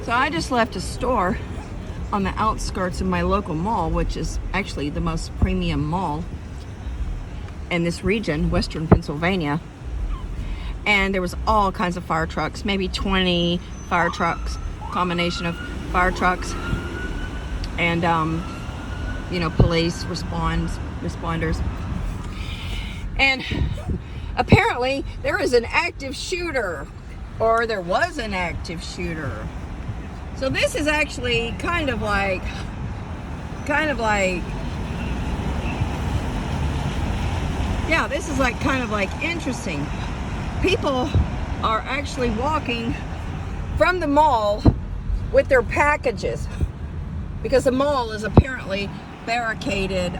So I just left a store on the outskirts of my local mall, which is actually the most premium mall in this region, Western Pennsylvania. And there was all kinds of fire trucks, maybe 20 fire trucks, combination of fire trucks and police responders. And apparently there is an active shooter, or there was an active shooter. So this is actually kind of like yeah, this is like kind of like interesting. People are actually walking from the mall with their packages because the mall is apparently barricaded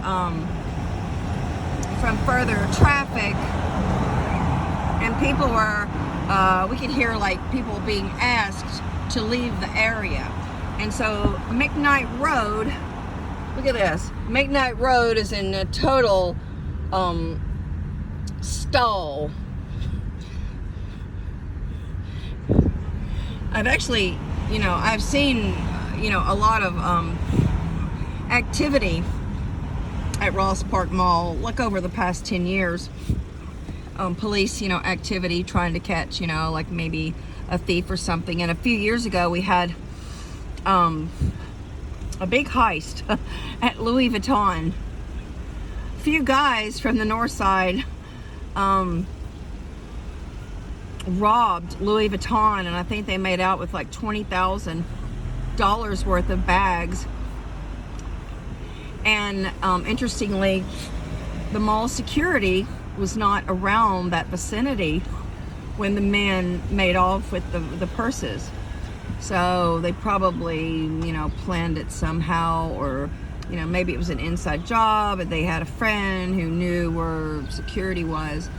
from further traffic, and people are we could hear like people being asked to leave the area. And so McKnight Road, look at this, McKnight Road is in a total stall. I've actually, I've seen, a lot of activity at Ross Park Mall, like over the past 10 years. Police, activity trying to catch, like maybe a thief or something. And a few years ago, we had a big heist at Louis Vuitton. A few guys from the north side robbed Louis Vuitton, and I think they made out with like $20,000 worth of bags. And interestingly, the mall security was not around that vicinity when the men made off with the purses. So they probably, planned it somehow, or, maybe it was an inside job and they had a friend who knew where security was.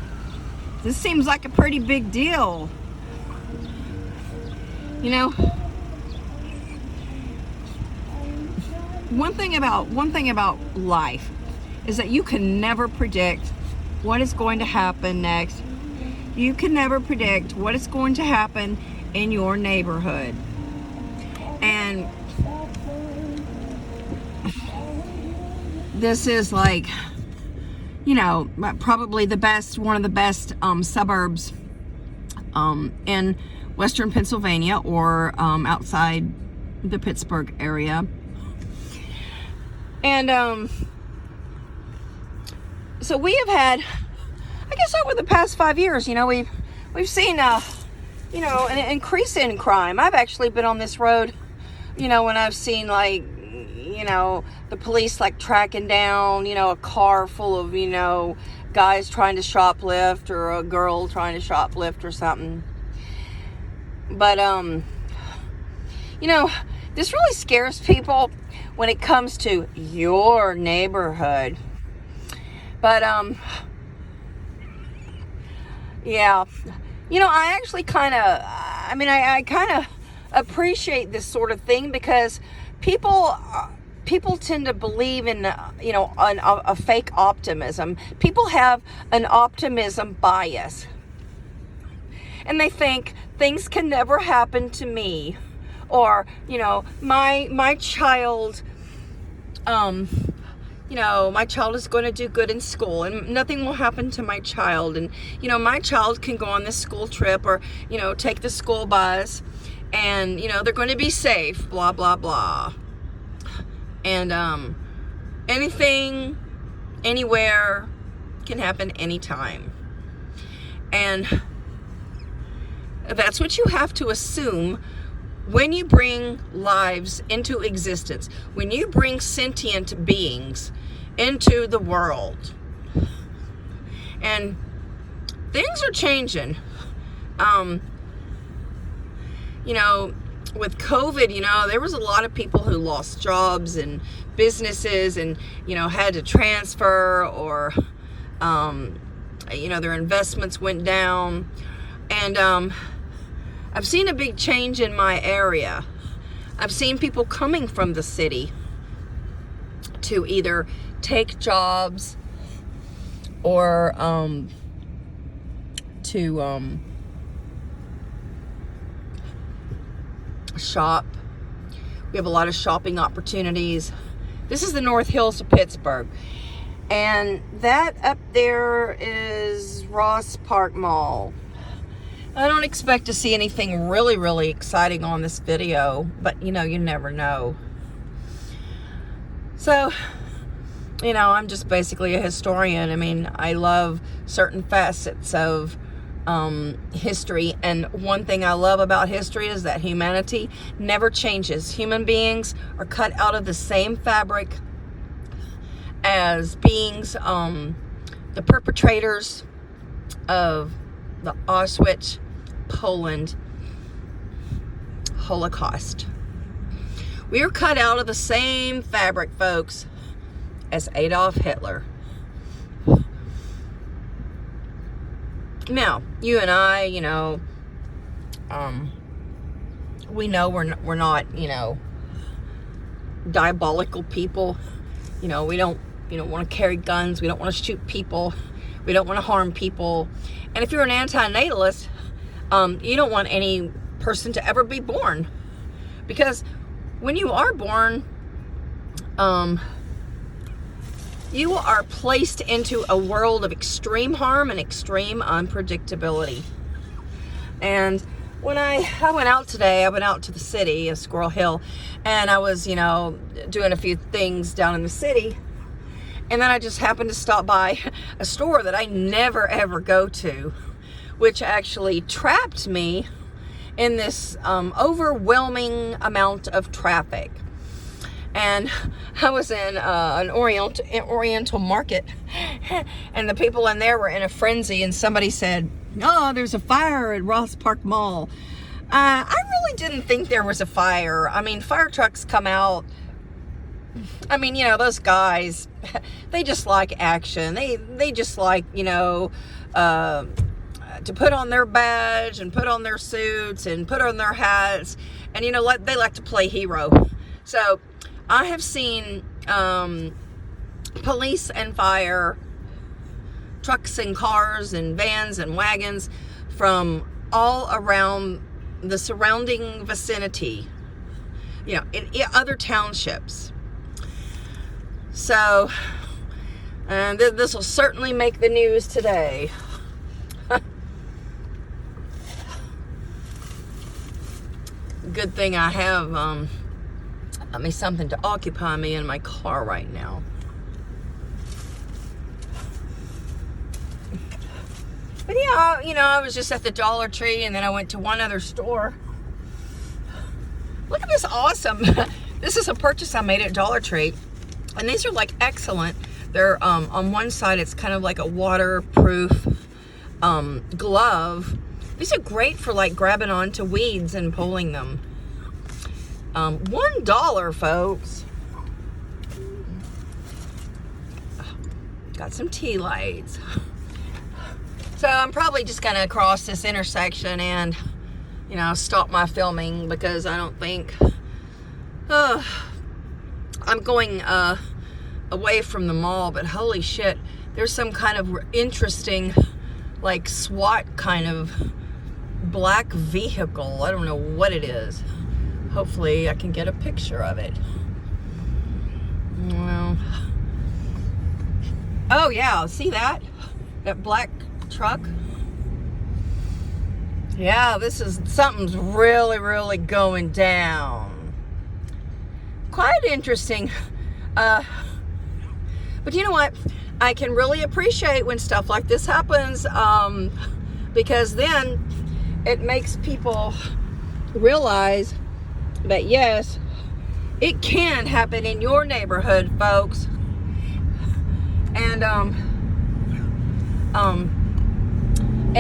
This seems like a pretty big deal. One thing about life is that you can never predict what is going to happen next. You can never predict what is going to happen in your neighborhood. And this is like, probably one of the best suburbs in Western Pennsylvania, or outside the Pittsburgh area. And so we have had, I guess over the past 5 years, we've seen an increase in crime. I've actually been on this road, when I've seen like, the police like tracking down, a car full of, guys trying to shoplift, or a girl trying to shoplift or something. But, this really scares people when it comes to your neighborhood. But, yeah, I actually I kind of appreciate this sort of thing, because people tend to believe in, a fake optimism. People have an optimism bias. And they think things can never happen to me. Or, my child, my child is going to do good in school and nothing will happen to my child. And, my child can go on this school trip, or, take the school bus, and, they're going to be safe, blah, blah, blah. And anything, anywhere can happen anytime. And that's what you have to assume when you bring lives into existence, when you bring sentient beings into the world. And things are changing. With COVID, there was a lot of people who lost jobs and businesses, and, had to transfer, or, their investments went down. And I've seen a big change in my area. I've seen people coming from the city to either take jobs or to shop We have a lot of shopping opportunities. This is the North Hills of Pittsburgh. And that up there is Ross Park Mall. I don't expect to see anything really, really exciting on this video, but you know, you never know. So, you know, I'm just basically a historian. I mean, I love certain facets of history, and one thing I love about history is that humanity never changes. Human beings are cut out of the same fabric as beings, the perpetrators of the Auschwitz, Poland Holocaust. We are cut out of the same fabric, folks, as Adolf Hitler. Now, you and I, you know, we know we're not, you know, diabolical people. You know, we don't want to carry guns. We don't want to shoot people. We don't want to harm people. And if you're an antinatalist, you don't want any person to ever be born. Because when you are born, you are placed into a world of extreme harm and extreme unpredictability. And when I went out today, I went out to the city of Squirrel Hill, and I was, you know, doing a few things down in the city. And then I just happened to stop by a store that I never ever go to, which actually trapped me in this overwhelming amount of traffic. And I was in an Oriental market, and the people in there were in a frenzy, and somebody said, "Oh, there's a fire at Ross Park Mall." I really didn't think there was a fire. I mean, fire trucks come out. I mean, you know, those guys, they just like action. They just like, you know, to put on their badge and put on their suits and put on their hats, and, you know, they like to play hero. So I have seen police and fire trucks and cars and vans and wagons from all around the surrounding vicinity, you know, in other townships. So this will certainly make the news today. Good thing I have something to occupy me in my car right now. But yeah, you know, I was just at the Dollar Tree, and then I went to one other store. Look at this awesome. This is a purchase I made at Dollar Tree, and these are like excellent. They're on one side, it's kind of like a waterproof glove. These are great for like grabbing onto weeds and pulling them. $1, folks. Got some tea lights. So I'm probably just gonna cross this intersection and, you know, stop my filming, because I don't think I'm going away from the mall. But holy shit, there's some kind of interesting, like, SWAT kind of black vehicle. I don't know what it is. Hopefully I can get a picture of it. Well, oh yeah, see that black truck? Yeah, something's really, really going down. Quite interesting. But you know what? I can really appreciate when stuff like this happens, because then it makes people realize that yes, it can happen in your neighborhood, folks. And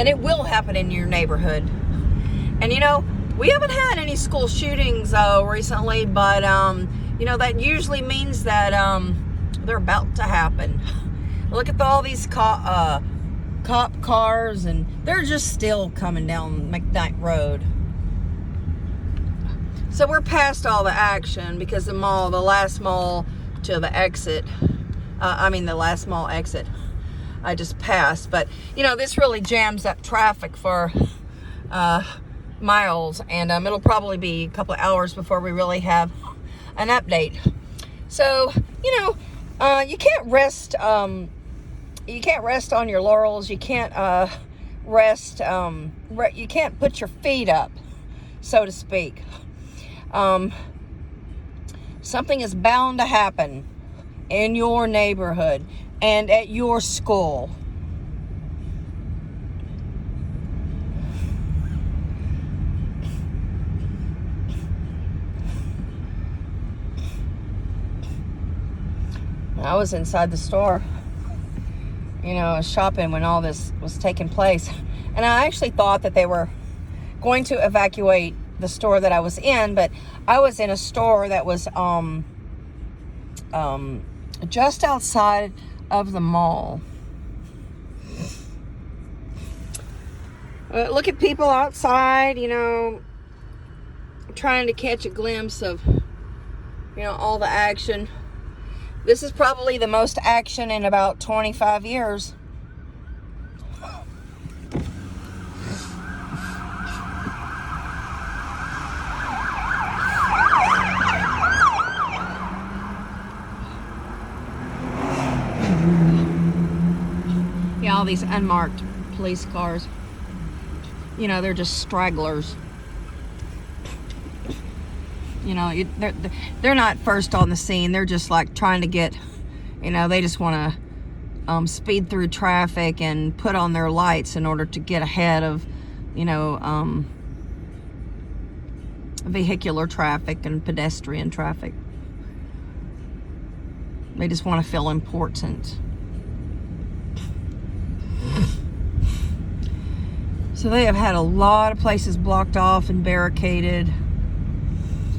it will happen in your neighborhood. And you know, we haven't had any school shootings recently, but you know, that usually means that they're about to happen. Look at all these cop cars, and they're just still coming down McKnight Road. So we're past all the action, because the last mall to the exit, the last mall exit, I just passed. But, you know, this really jams up traffic for miles, and it'll probably be a couple of hours before we really have an update. So, you can't rest. You can't rest on your laurels. You can't rest. You can't put your feet up, so to speak. Something is bound to happen in your neighborhood and at your school. I was inside the store, shopping when all this was taking place. And I actually thought that they were going to evacuate the store that I was in, but I was in a store that was just outside of the mall. Look at people outside, trying to catch a glimpse of, all the action. This is probably the most action in about 25 years. Yeah, all these unmarked police cars. They're just stragglers. They're not first on the scene. They're just like trying to get, they just want to speed through traffic and put on their lights in order to get ahead of, vehicular traffic and pedestrian traffic. They just want to feel important. So they have had a lot of places blocked off and barricaded.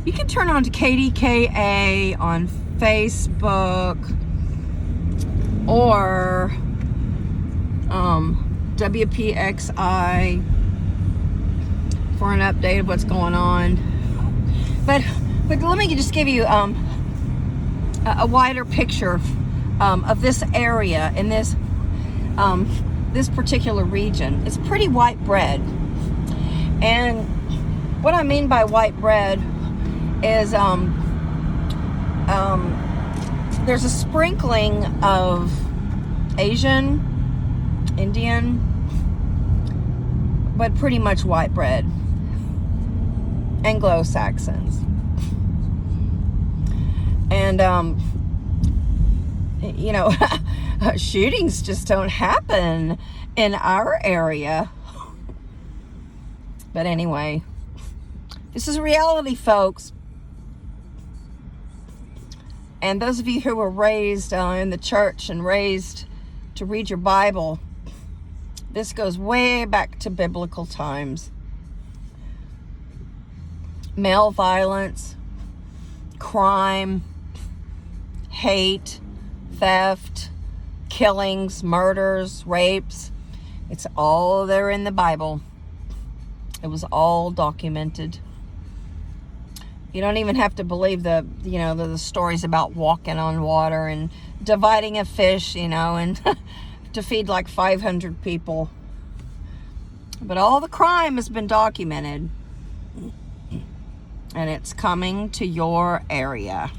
You can turn on to KDKA on Facebook or WPXI for an update of what's going on. But let me just give you a wider picture of this area in this particular region. It's pretty white bread, and what I mean by white bread is there's a sprinkling of Asian, Indian, but pretty much white bread, Anglo-Saxons. And shootings just don't happen in our area. But anyway, this is reality, folks. And those of you who were raised in the church and raised to read your Bible, this goes way back to biblical times. Male violence, crime, hate, theft, killings, murders, rapes. It's all there in the Bible. It was all documented. You don't even have to believe the stories about walking on water and dividing a fish, and to feed like 500 people. But all the crime has been documented. And it's coming to your area.